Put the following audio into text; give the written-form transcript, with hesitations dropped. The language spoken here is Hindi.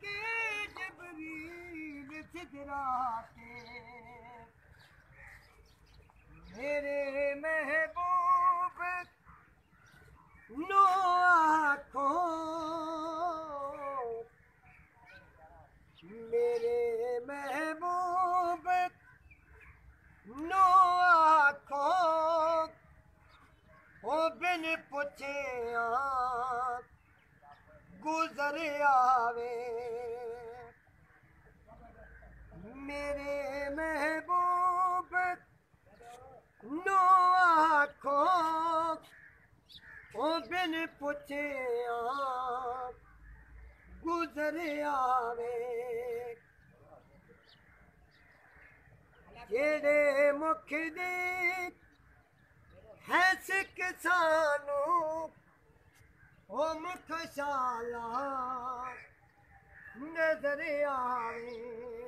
के जबरील सिदरा के मेरे महबूब नो आँखों मेरे महबूब नो आँखों ओ बिन पुछे गुजर आवे मेरे महबूब नो आँखों ओ बिन पुछे गुजर आवे जेड़े मुख दे है सिख सानू ओ मुख शाला नजर आवे